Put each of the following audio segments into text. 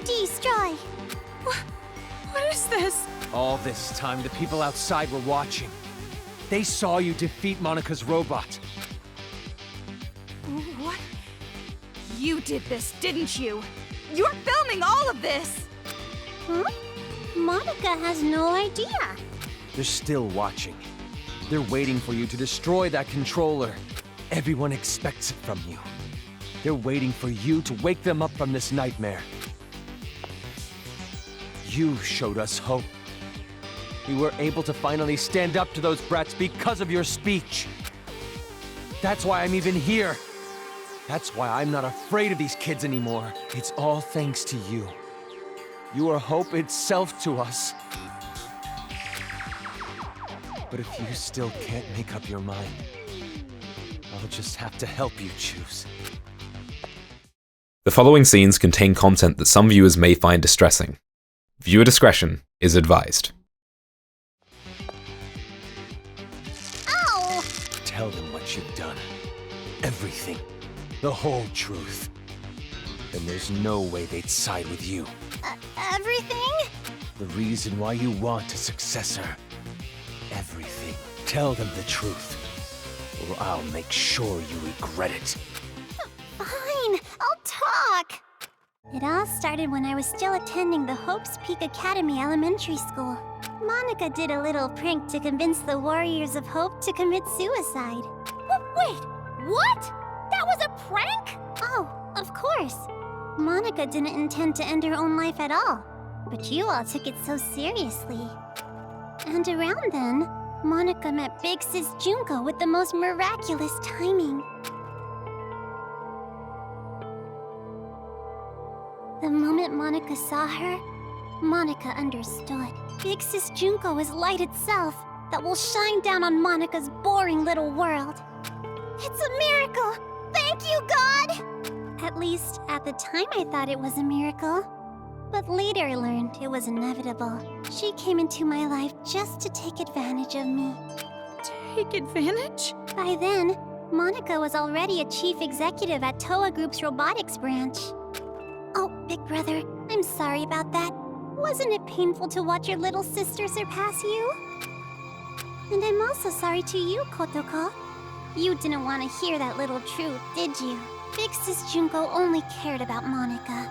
destroy. What is this? All this time, the people outside were watching. They saw you defeat Monika's robot. What? You did this, didn't you? You're filming all of this! Huh? Monika has no idea. They're still watching. They're waiting for you to destroy that controller. Everyone expects it from you. They're waiting for you to wake them up from this nightmare. You showed us hope. We were able to finally stand up to those brats because of your speech. That's why I'm even here. That's why I'm not afraid of these kids anymore. It's all thanks to you. You are hope itself to us. But if you still can't make up your mind, I'll just have to help you choose. The following scenes contain content that some viewers may find distressing. Viewer discretion is advised. Ow! Tell them what you've done. Everything. The whole truth. Then there's no way they'd side with you. Everything? The reason why you want a successor. Everything. Tell them the truth, or I'll make sure you regret it. Fine, I'll talk. It all started when I was still attending the Hope's Peak Academy Elementary School. Monika did a little prank to convince the Warriors of Hope to commit suicide. Wait, what? That was a prank? Oh, of course. Monika didn't intend to end her own life at all, but you all took it so seriously. And around then, Monika met Big Sis Junko with the most miraculous timing. The moment Monika saw her, Monika understood. Big Sis Junko is light itself that will shine down on Monika's boring little world. It's a miracle! Thank you, God! At least, at the time I thought it was a miracle. But later I learned it was inevitable. She came into my life just to take advantage of me. Take advantage? By then, Monika was already a chief executive at Toa Group's robotics branch. Oh, big brother, I'm sorry about that. Wasn't it painful to watch your little sister surpass you? And I'm also sorry to you, Kotoko. You didn't want to hear that little truth, did you? Big Sis Junko only cared about Monika.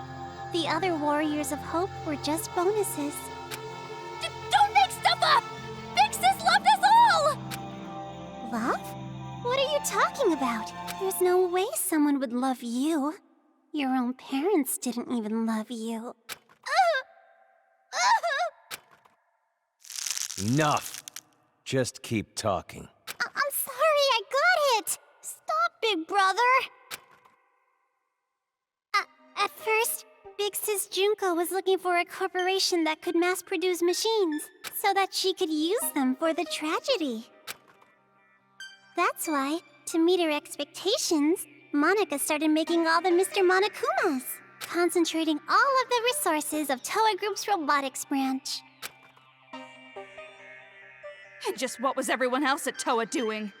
The other Warriors of Hope were just bonuses. Don't make stuff up! Big Sis loved us all! Love? What are you talking about? There's no way someone would love you. Your own parents didn't even love you. Enough. Just keep talking. I'm sorry, I got it! Stop, big brother! At first, Big Sis Junko was looking for a corporation that could mass-produce machines, so that she could use them for the tragedy. That's why, to meet her expectations, Monika started making all the Mr. Monokumas, concentrating all of the resources of Toa Group's robotics branch. And just what was everyone else at Toa doing?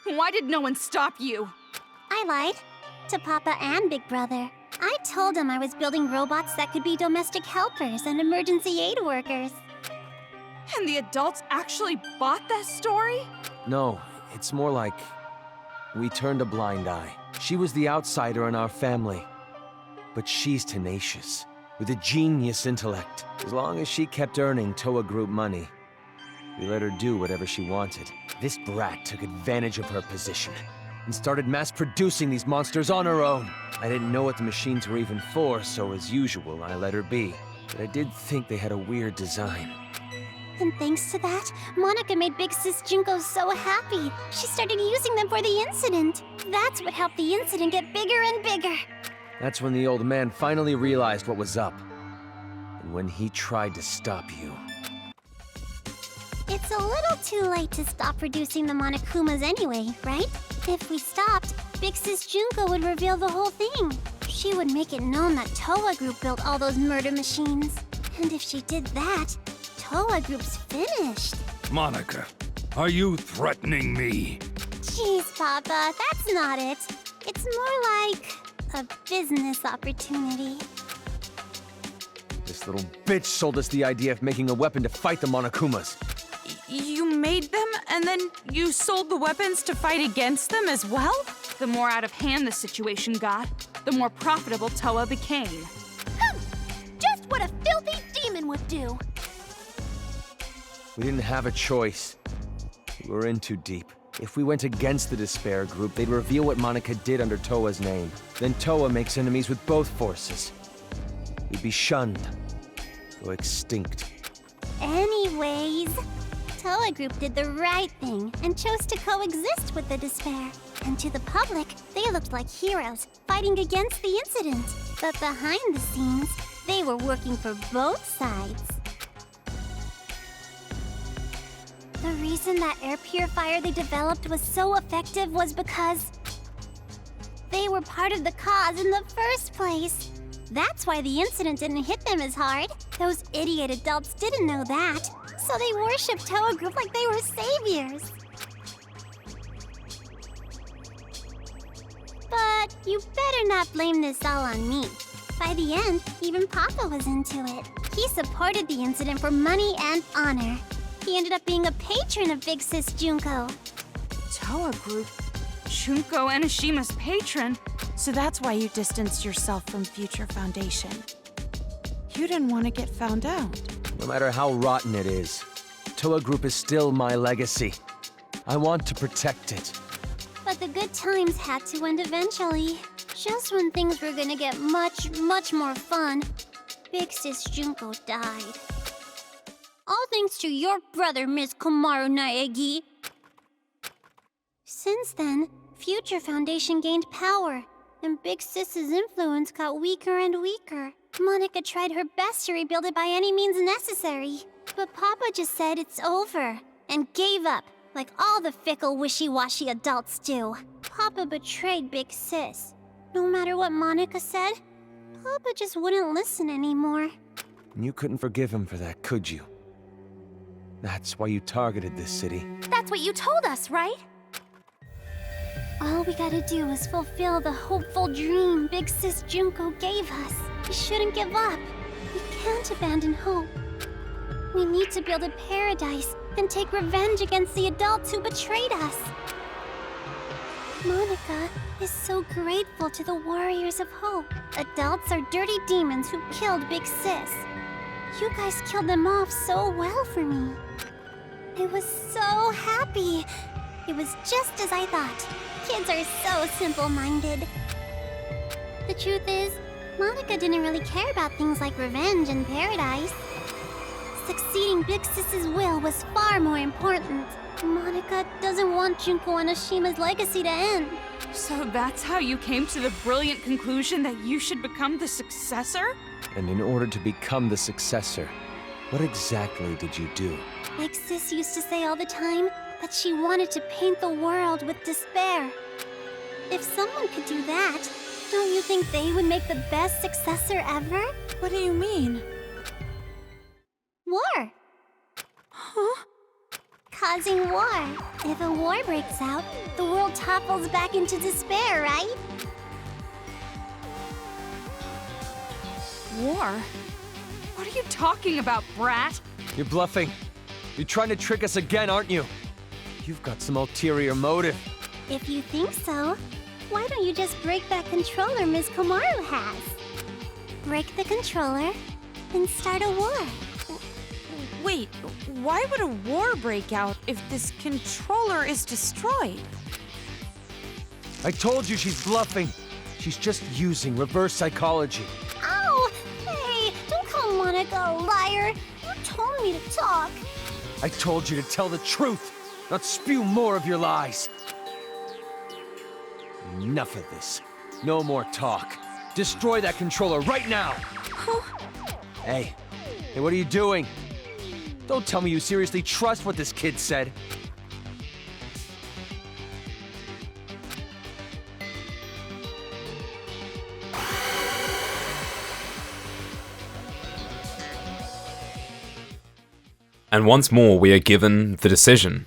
Why did no one stop you? I lied. To Papa and Big Brother. I told them I was building robots that could be domestic helpers and emergency aid workers. And the adults actually bought that story? No, it's more like we turned a blind eye. She was the outsider in our family. But she's tenacious, with a genius intellect. As long as she kept earning Toa Group money, we let her do whatever she wanted. This brat took advantage of her position and started mass-producing these monsters on her own. I didn't know what the machines were even for, so as usual, I let her be. But I did think they had a weird design. And thanks to that, Monika made Big Sis Junko so happy. She started using them for the incident. That's what helped the incident get bigger and bigger. That's when the old man finally realized what was up. And when he tried to stop you. It's a little too late to stop producing the Monokumas anyway, right? If we stopped, Big Sis Junko would reveal the whole thing. She would make it known that Toa Group built all those murder machines. And if she did that, Toa Group's finished. Monika, are you threatening me? Jeez, Papa, that's not it. It's more like a business opportunity. This little bitch sold us the idea of making a weapon to fight the Monokumas. You made them, and then you sold the weapons to fight against them as well? The more out of hand the situation got, the more profitable Toa became. Just what a filthy demon would do! We didn't have a choice. We were in too deep. If we went against the Despair group, they'd reveal what Monika did under Toa's name. Then Toa makes enemies with both forces. We'd be shunned. Go extinct. Anyways, Toa Group did the right thing and chose to coexist with the Despair. And to the public, they looked like heroes, fighting against the incident. But behind the scenes, they were working for both sides. The reason that air purifier they developed was so effective was because they were part of the cause in the first place. That's why the incident didn't hit them as hard. Those idiot adults didn't know that, so they worshipped Toa Group like they were saviors. But you better not blame this all on me. By the end, even Papa was into it. He supported the incident for money and honor. He ended up being a patron of Big Sis Junko. Toa Group? Junko Enishima's patron? So that's why you distanced yourself from Future Foundation. You didn't want to get found out. No matter how rotten it is, Toa Group is still my legacy. I want to protect it. But the good times had to end eventually. Just when things were gonna get much more fun, Big Sis Junko died. All thanks to your brother, Miss Komaru Naegi. Since then, Future Foundation gained power, and Big Sis's influence got weaker and weaker. Monika tried her best to rebuild it by any means necessary. But Papa just said it's over, and gave up, like all the fickle, wishy-washy adults do. Papa betrayed Big Sis. No matter what Monika said, Papa just wouldn't listen anymore. You couldn't forgive him for that, could you? That's why you targeted this city. That's what you told us, right? All we gotta do is fulfill the hopeful dream Big Sis Junko gave us. We shouldn't give up. We can't abandon hope. We need to build a paradise and take revenge against the adults who betrayed us. Monika is so grateful to the Warriors of Hope. Adults are dirty demons who killed Big Sis. You guys killed them off so well for me. I was so happy. It was just as I thought. Kids are so simple-minded. The truth is, Monika didn't really care about things like revenge and paradise. Succeeding Big Sis's will was far more important. Monika doesn't want Junko Enishima's legacy to end. So that's how you came to the brilliant conclusion that you should become the successor? And in order to become the successor, what exactly did you do? Big Sis used to say all the time that she wanted to paint the world with despair. If someone could do that, don't you think they would make the best successor ever? What do you mean? War. Huh? Causing war. If a war breaks out, the world topples back into despair, right? War? What are you talking about, brat? You're bluffing. You're trying to trick us again, aren't you? You've got some ulterior motive. If you think so, why don't you just break that controller Ms. Komaru has? Break the controller and start a war. Wait, why would a war break out if this controller is destroyed? I told you she's bluffing. She's just using reverse psychology. Ow! Hey, don't call Monika a liar. You told me to talk. I told you to tell the truth, not spew more of your lies. Enough of this. No more talk. Destroy that controller right now! Hey, what are you doing? Don't tell me you seriously trust what this kid said. And once more, we are given the decision.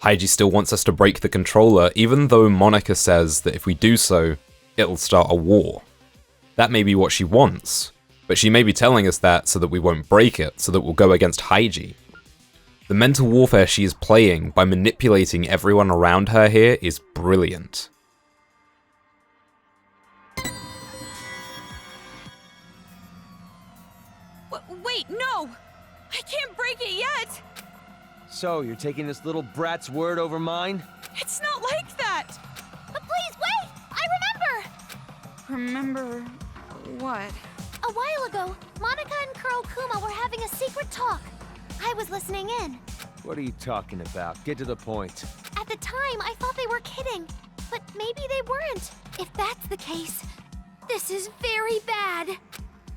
Haiji still wants us to break the controller, even though Monika says that if we do so, it'll start a war. That may be what she wants, But she may be telling us that so that we won't break it, so that we'll go against Haiji. The mental warfare she is playing by manipulating everyone around her here is brilliant. Wait, no! I can't break it yet! So, you're taking this little brat's word over mine? It's not like that! But please wait! I remember! Remember what? A while ago, Monica and Kurokuma were having a secret talk. I was listening in. What are you talking about? Get to the point. At the time, I thought they were kidding. But maybe they weren't. If that's the case, this is very bad.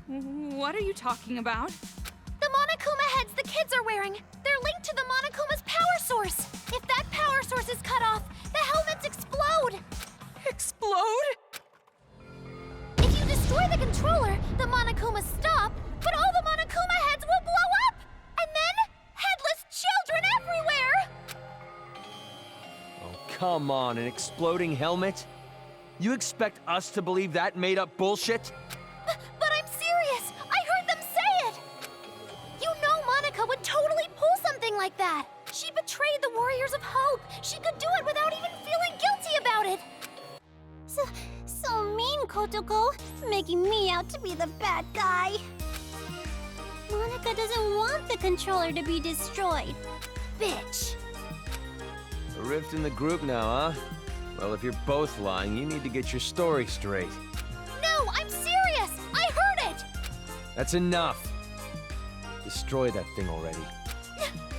What are you talking about? The Monokuma heads the kids are wearing. They're linked to the Monokuma's power source. If that power source is cut off, the helmets explode. Explode? If you destroy the controller, the Monokumas stop, but all the Monokuma heads will blow up! And then, headless children everywhere! Oh, come on, an exploding helmet? You expect us to believe that made-up bullshit? But I'm serious! I heard them say it! You know Monica would totally pull something like that! She betrayed the Warriors of Hope! She could do it without even feeling guilty about it! So mean, Kotoko, making me out to be the bad guy. Monica doesn't want the controller to be destroyed. Bitch. A rift in the group now, huh? Well, if you're both lying, you need to get your story straight. No, I'm serious! I heard it! That's enough. Destroy that thing already.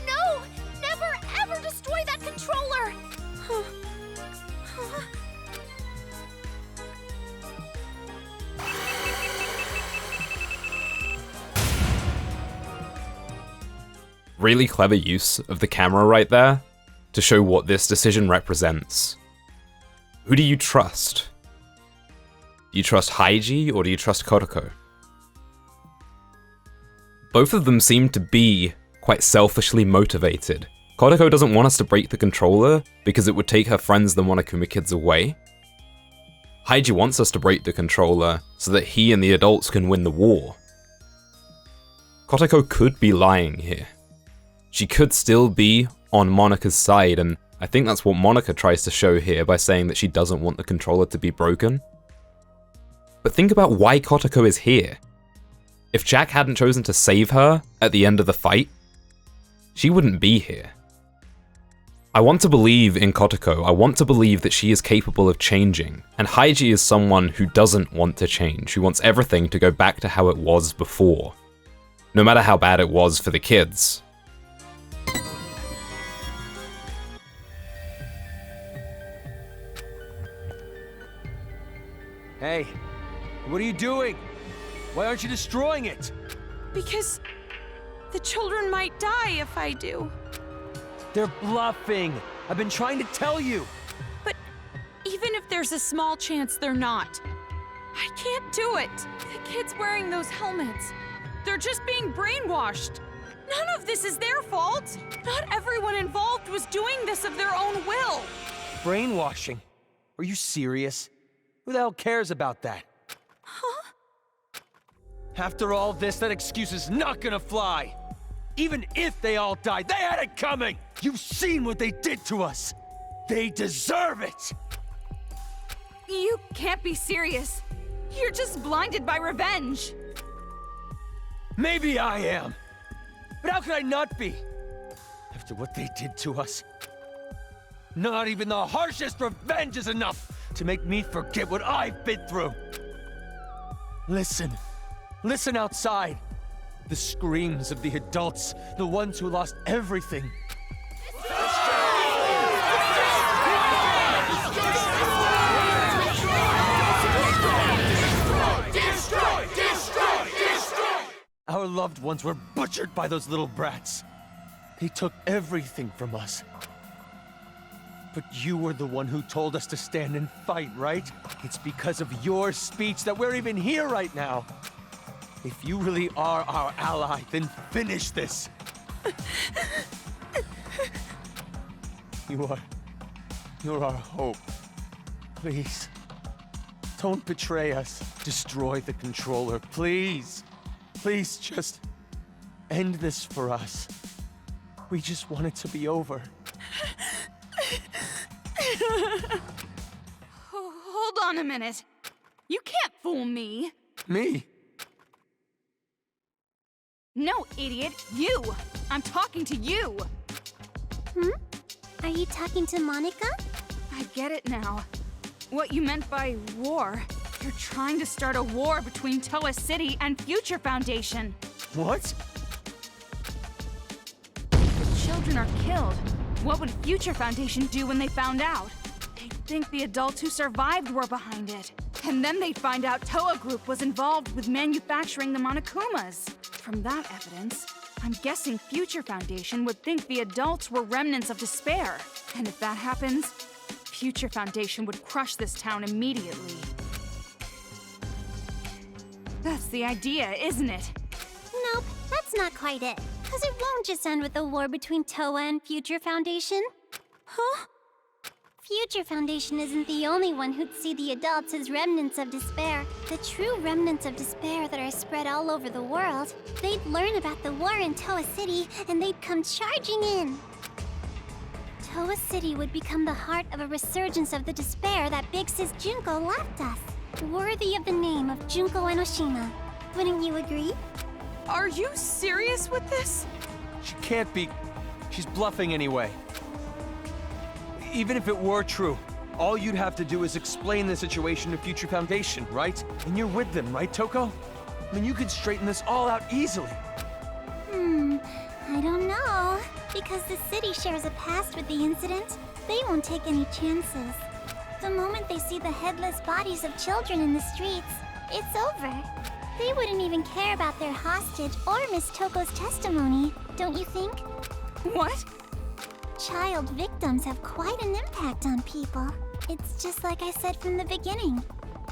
No! Never ever destroy that controller! Really clever use of the camera right there to show what this decision represents. Who do you trust? Do you trust Haiji or do you trust Kotoko? Both of them seem to be quite selfishly motivated. Kotoko doesn't want us to break the controller because it would take her friends the Monokuma kids away. Haiji wants us to break the controller so that he and the adults can win the war. Kotoko could be lying here. She could still be on Monika's side, and I think that's what Monika tries to show here by saying that she doesn't want the controller to be broken. But think about why Kotoko is here. If Jack hadn't chosen to save her at the end of the fight, she wouldn't be here. I want to believe in Kotoko. I want to believe that she is capable of changing, and Haiji is someone who doesn't want to change, who wants everything to go back to how it was before, no matter how bad it was for the kids. Hey, what are you doing? Why aren't you destroying it? Because the children might die if I do. They're bluffing. I've been trying to tell you. But even if there's a small chance they're not, I can't do it. The kids wearing those helmets, they're just being brainwashed. None of this is their fault. Not everyone involved was doing this of their own will. Brainwashing? Are you serious? Who the hell cares about that? Huh? After all this, that excuse is not gonna fly. Even if they all died, they had it coming! You've seen what they did to us! They deserve it! You can't be serious. You're just blinded by revenge. Maybe I am. But how could I not be? After what they did to us. Not even the harshest revenge is enough to make me forget what I've been through. Listen. Listen outside. The screams of the adults, the ones who lost everything. Our loved ones were butchered by those little brats. They took everything from us. But you were the one who told us to stand and fight, right? It's because of your speech that we're even here right now. If you really are our ally, then finish this. You're our hope. Please, don't betray us. Destroy the controller, please. Please just end this for us. We just want it to be over. Hold on a minute. You can't fool me. Me? No, idiot, you! I'm talking to you! Are you talking to Monica? I get it now. What you meant by war. You're trying to start a war between Toa City and Future Foundation. What? If children are killed, what would Future Foundation do when they found out? They'd think the adults who survived were behind it. And then they'd find out Toa Group was involved with manufacturing the Monokumas. From that evidence, I'm guessing Future Foundation would think the adults were remnants of despair. And if that happens, Future Foundation would crush this town immediately. That's the idea, isn't it? Nope, that's not quite it. Because it won't just end with a war between Toa and Future Foundation. Huh? Future Foundation isn't the only one who'd see the adults as remnants of despair. The true remnants of despair that are spread all over the world. They'd learn about the war in Toa City, and they'd come charging in. Toa City would become the heart of a resurgence of the despair that Big Sis Junko left us. Worthy of the name of Junko Enoshima. Wouldn't you agree? Are you serious with this? She can't be. She's bluffing anyway. Even if it were true, all you'd have to do is explain the situation to Future Foundation, right? And you're with them, right, Toko? I mean, you could straighten this all out easily. I don't know. Because the city shares a past with the incident, they won't take any chances. The moment they see the headless bodies of children in the streets, it's over. They wouldn't even care about their hostage or Miss Toko's testimony, don't you think? What? Child victims have quite an impact on people. It's just like I said from the beginning.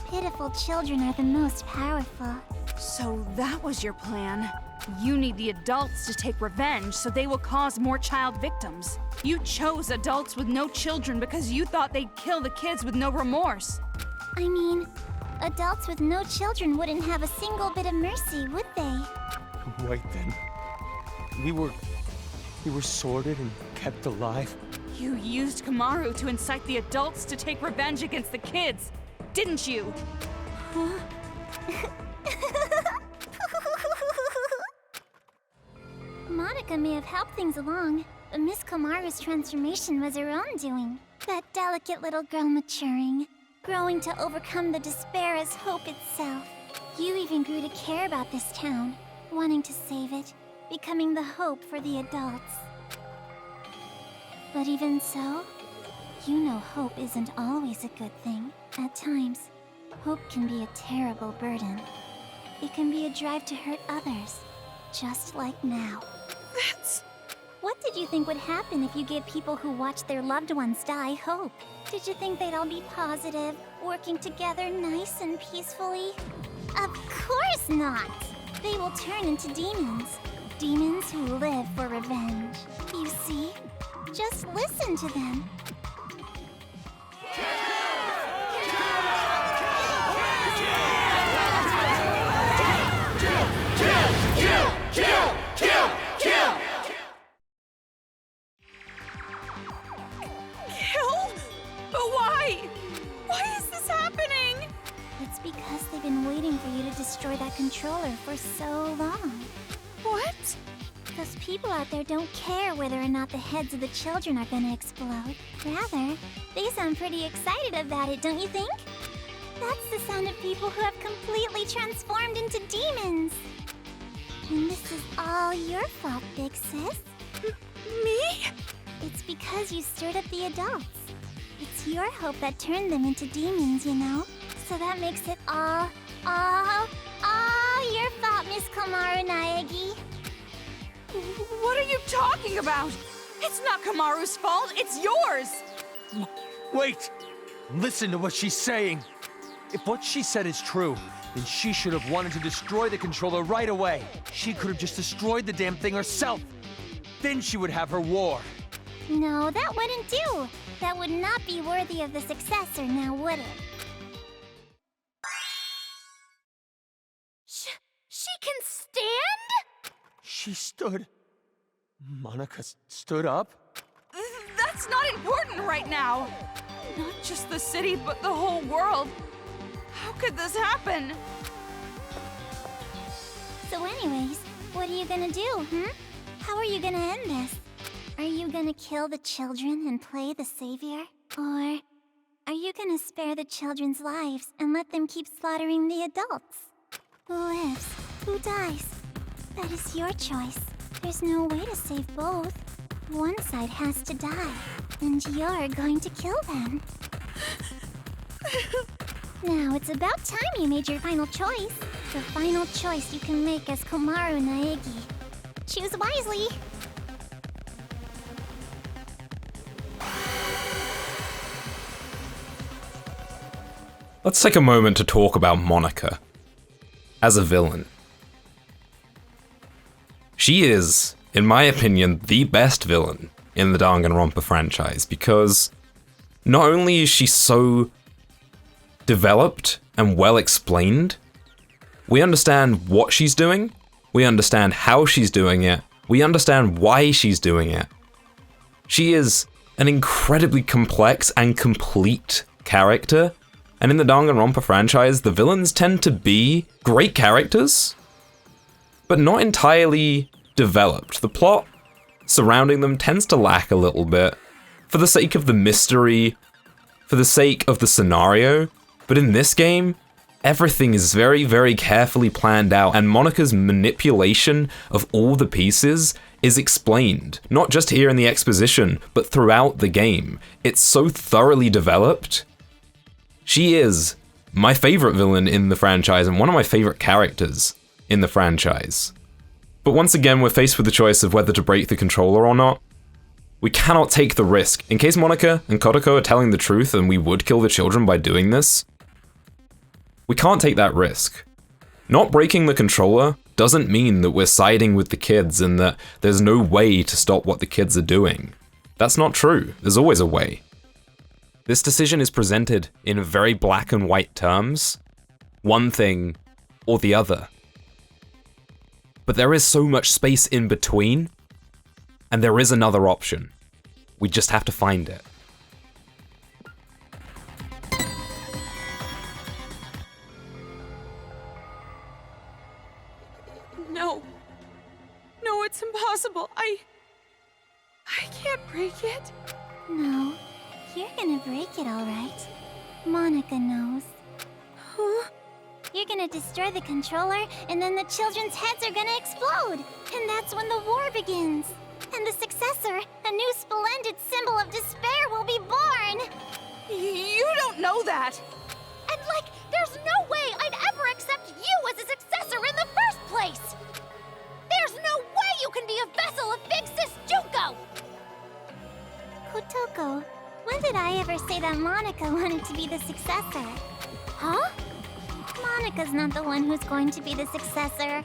Pitiful children are the most powerful. So that was your plan. You need the adults to take revenge so they will cause more child victims. You chose adults with no children because you thought they'd kill the kids with no remorse. I mean, adults with no children wouldn't have a single bit of mercy, would they? Wait then. We were sorted and kept alive. You used Komaru to incite the adults to take revenge against the kids, didn't you? Monica may have helped things along, but Miss Komaru's transformation was her own doing. That delicate little girl maturing, growing to overcome the despair as hope itself. You even grew to care about this town, wanting to save it, becoming the hope for the adults. But even so, you know hope isn't always a good thing. At times, hope can be a terrible burden. It can be a drive to hurt others, just like now. That's... What did you think would happen if you gave people who watched their loved ones die hope? Did you think they'd all be positive, working together nice and peacefully? Of course not! They will turn into demons. Demons who live for revenge. You see? Just listen to them. Kill? But why? Why is this happening? It's because they've been waiting for you to destroy that controller for so long. What? Those people out there don't care whether or not the heads of the children are gonna explode. Rather, they sound pretty excited about it, don't you think? That's the sound of people who have completely transformed into demons. And this is all your fault, Big Sis. Me? It's because you stirred up the adults. It's your hope that turned them into demons, you know? So that makes it all your fault, Miss Komaru Naegi. What are you talking about? It's not Komaru's fault, it's yours! Wait! Listen to what she's saying. If what she said is true, then she should have wanted to destroy the controller right away. She could have just destroyed the damn thing herself. Then she would have her war. No, that wouldn't do. That would not be worthy of the successor, now would it? She can stand She stood... Monica stood up? That's not important right now. Not just the city, but the whole world. How could this happen? So anyways, what are you gonna do, How are you gonna end this? Are you gonna kill the children and play the savior? Or are you gonna spare the children's lives and let them keep slaughtering the adults? Who lives? Who dies? That is your choice. There's no way to save both. One side has to die, and you're going to kill them. Now, it's about time you made your final choice. The final choice you can make as Komaru Naegi. Choose wisely. Let's take a moment to talk about Monica as a villain. She is, in my opinion, the best villain in the Danganronpa franchise because not only is she so developed and well explained, we understand what she's doing, we understand how she's doing it, we understand why she's doing it. She is an incredibly complex and complete character, and in the Danganronpa franchise, the villains tend to be great characters, but not entirely developed. The plot surrounding them tends to lack a little bit, for the sake of the mystery, for the sake of the scenario, but in this game, everything is very, very carefully planned out, and Monica's manipulation of all the pieces is explained, not just here in the exposition, but throughout the game. It's so thoroughly developed. She is my favorite villain in the franchise and one of my favorite characters in the franchise. But once again, we're faced with the choice of whether to break the controller or not. We cannot take the risk. In case Monica and Kodako are telling the truth and we would kill the children by doing this, we can't take that risk. Not breaking the controller doesn't mean that we're siding with the kids and that there's no way to stop what the kids are doing. That's not true. There's always a way. This decision is presented in very black and white terms, one thing or the other. But there is so much space in between, and there is another option. We just have to find it. No. No, it's impossible. I can't break it. No, you're gonna break it all right. Monica knows. Huh? You're gonna destroy the controller, and then the children's heads are gonna explode. And that's when the war begins. And the successor, a new splendid symbol of despair, will be born. You don't know that. And there's no way I'd ever accept you as a successor in the first place. There's no way you can be a vessel of Big Sis Junko. Kotoko, when did I ever say that Monica wanted to be the successor? Huh? Monica's not the one who's going to be the successor.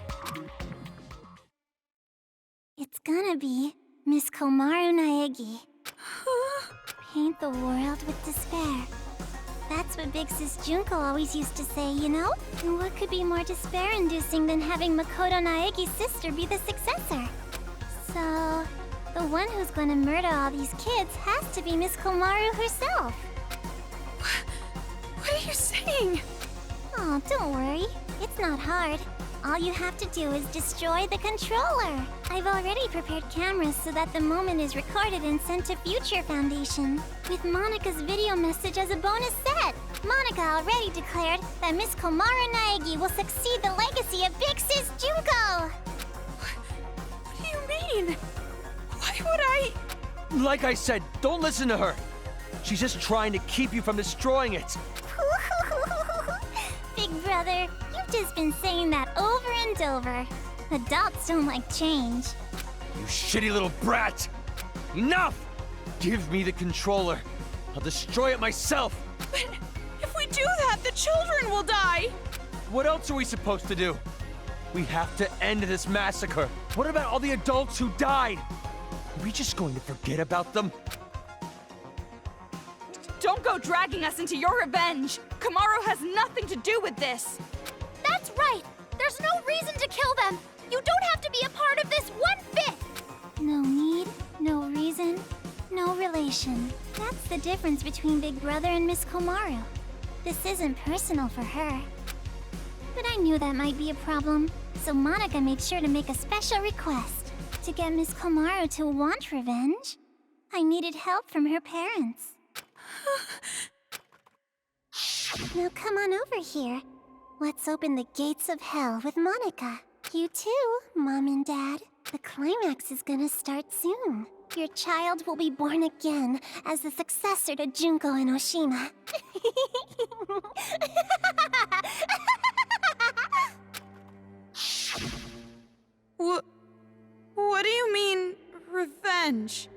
It's gonna be Miss Komaru Naegi. Paint the world with despair. That's what Big Sis Junko always used to say, you know? And what could be more despair-inducing than having Makoto Naegi's sister be the successor? So, the one who's gonna murder all these kids has to be Miss Komaru herself. What are you saying? Oh, don't worry. It's not hard. All you have to do is destroy the controller. I've already prepared cameras so that the moment is recorded and sent to Future Foundation, with Monica's video message as a bonus set. Monica already declared that Miss Komaru Naegi will succeed the legacy of Big Sis Junko. What do you mean? Why would I? Like I said, don't listen to her. She's just trying to keep you from destroying it. Big brother, you've just been saying that over and over. Adults don't like change. You shitty little brat! Enough! Give me the controller. I'll destroy it myself. But if we do that, the children will die. What else are we supposed to do? We have to end this massacre. What about all the adults who died? Are we just going to forget about them? Don't go dragging us into your revenge. Komaru has nothing to do with this. That's right! There's no reason to kill them! You don't the difference between Big Brother and Miss Komaru. This isn't personal for her. But I knew that might be a problem, so Monica made sure to make a special request. To get Miss Komaru to want revenge, I needed help from her parents. Now come on over here. Let's open the gates of hell with Monica. You too, Mom and Dad. The climax is gonna start soon. Your child will be born again as the successor to Junko and Oshima. What do you mean, revenge?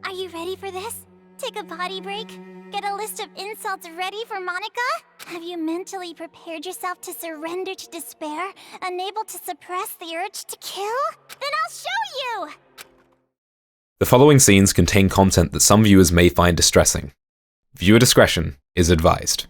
Are you ready for this? Take a potty break? Get a list of insults ready for Monica? Have you mentally prepared yourself to surrender to despair, unable to suppress the urge to kill? Then I'll show you! The following scenes contain content that some viewers may find distressing. Viewer discretion is advised.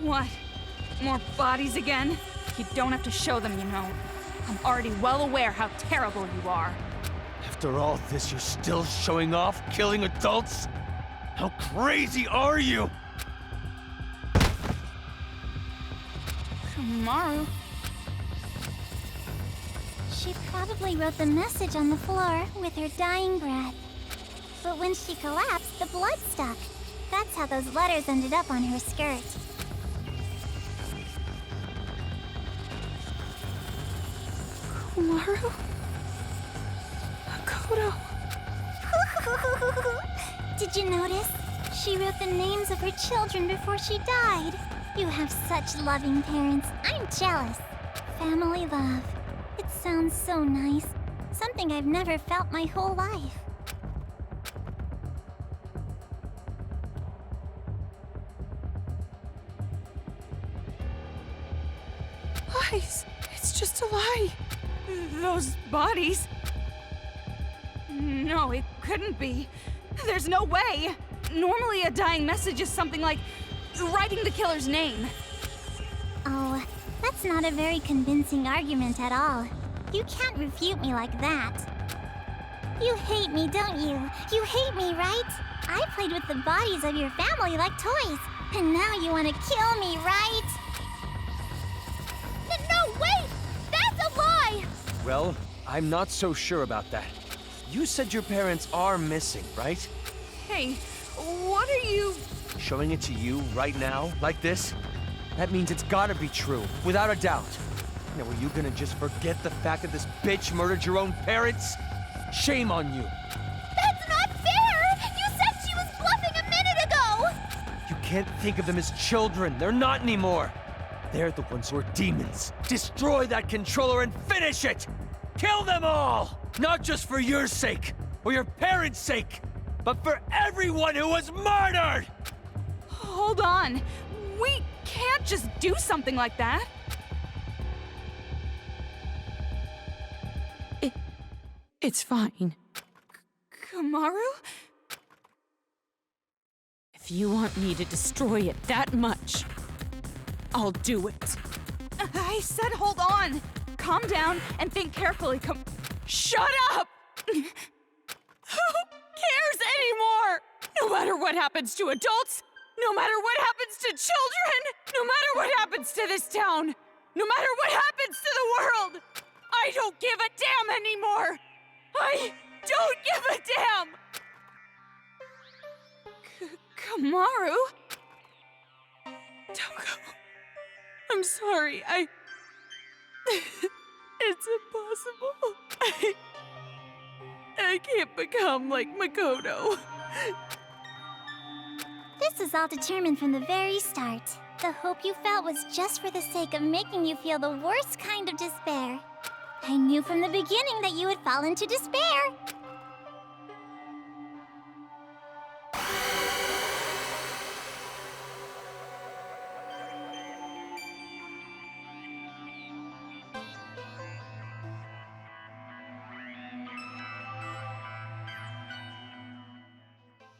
What? More bodies again? You don't have to show them, you know. I'm already well aware how terrible you are. After all this, you're still showing off killing adults? How crazy are you? Komaru? She probably wrote the message on the floor with her dying breath. But when she collapsed, the blood stuck. That's how those letters ended up on her skirt. Komaru? Makoto? Did you notice? She wrote the names of her children before she died. You have such loving parents. I'm jealous. Family love. It sounds so nice. Something I've never felt my whole life. Lies. It's just a lie. Those bodies. No, it couldn't be. There's no way. Normally a dying message is something like writing the killer's name. Oh, that's not a very convincing argument at all. You can't refute me like that. You hate me, don't you? You hate me, right? I played with the bodies of your family like toys. And now you want to kill me, right? No, wait! That's a lie! Well, I'm not so sure about that. You said your parents are missing, right? Hey, what are you... Showing it to you right now, like this? That means it's gotta be true, without a doubt. Now, were you gonna just forget the fact that this bitch murdered your own parents? Shame on you. That's not fair! You said she was bluffing a minute ago! You can't think of them as children. They're not anymore. They're the ones who are demons. Destroy that controller and finish it! Kill them all! Not just for your sake, or your parents' sake, but for everyone who was murdered! Hold on. We can't just do something like that. It's fine. Komaru? If you want me to destroy it that much, I'll do it. I said hold on. Calm down and think carefully. Shut up! Who cares anymore? No matter what happens to adults, no matter what happens to children, no matter what happens to this town, no matter what happens to the world, I don't give a damn anymore! I don't give a damn! Komaru? Don't go. I'm sorry, It's impossible. I can't become like Makoto. This This was all determined from the very start. The hope you felt was just for the sake of making you feel the worst kind of despair. I knew from the beginning that you would fall into despair.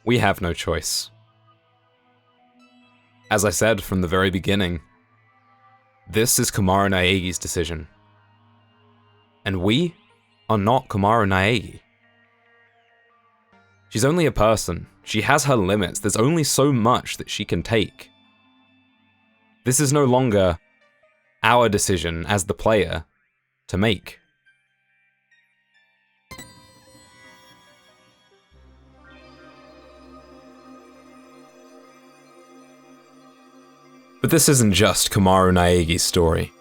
We have no choice. As I said from the very beginning, this is Komaru Naegi's decision. And we are not Komaru Naegi. She's only a person. She has her limits. There's only so much that she can take. This is no longer our decision as the player to make. But this isn't just Komaru Naegi's story.